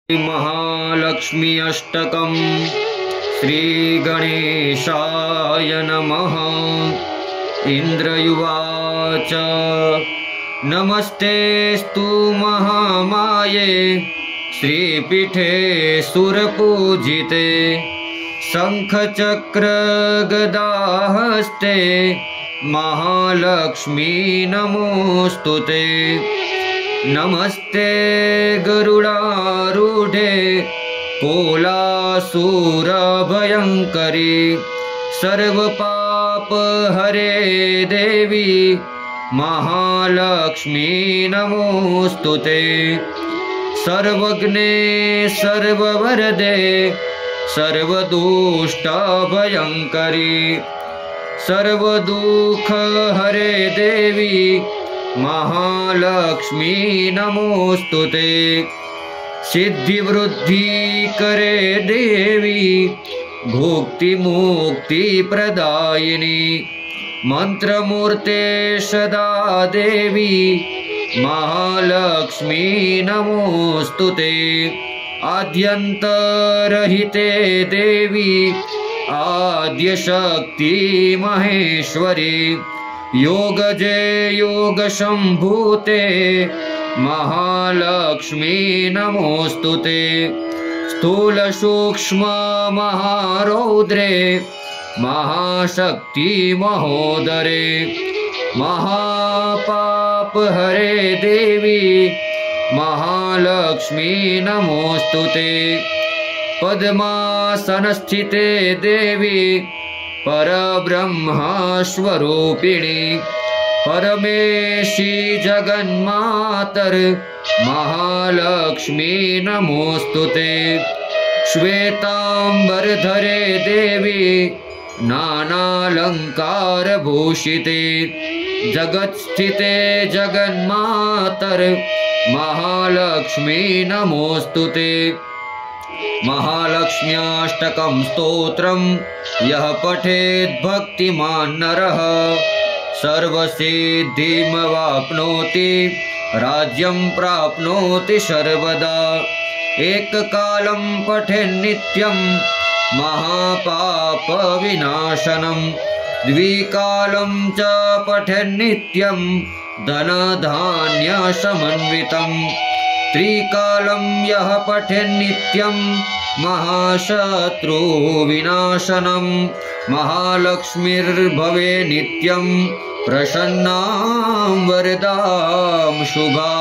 महालक्ष्मी अष्टकम् श्री गणेशाय नमः। इंद्रयुवाच नमस्तेस्तु महामाये श्रीपीठे सुरपूजिते शंखचक्र गदाहस्ते महालक्ष्मी नमोस्तुते। नमस्ते गरुडारूढे कोलासुरभयंकरी सर्वपाप हरे देवी महालक्ष्मी नमोस्तुते। सर्वज्ञे सर्ववरदे सर्वदुष्टभयंकरी सर्वदुःख हरे देवी महालक्ष्मी नमोस्तुते। सिद्धिवृद्धि करे देवी भुक्ति मुक्ति प्रदायिनी मंत्रमूर्ते सदा देवी महालक्ष्मी नमोस्तुते। आद्यन्तरहिते देवी आद्यशक्ति महेश्वरी योगजे योग संभूते महालक्ष्मी नमोस्तुते। स्थूल सूक्ष्म महारौद्रे महाशक्ति महोदरे महापाप हरे देवी महालक्ष्मी नमोस्तुते। पद्मासनस्थिते देवी परब्रह्मस्वरूपिणी परमेशी जगन्मातर महालक्ष्मी नमोस्तुते। श्वेतांबरधरे देवी नानालंकार भूषिते जगत्स्थिते जगन्मातर महालक्ष्मी नमोस्तुते। महालक्ष्म्याष्टकं स्तोत्रं यः पठेत् भक्तिमान् नरः सर्वसिद्धिमवाप्नोति राज्यं प्राप्नोति सर्वदा। एककालं पठेन्नित्यं महापापविनाशनं द्विकालं च पठेन्नित्यं धनधान्यसमन्वितं त्रिकालं यः पठेन्नित्यं महाशत्रुविनाशनं महालक्ष्मीर्भवे नित्यं प्रसन्नां वरदां शुभा।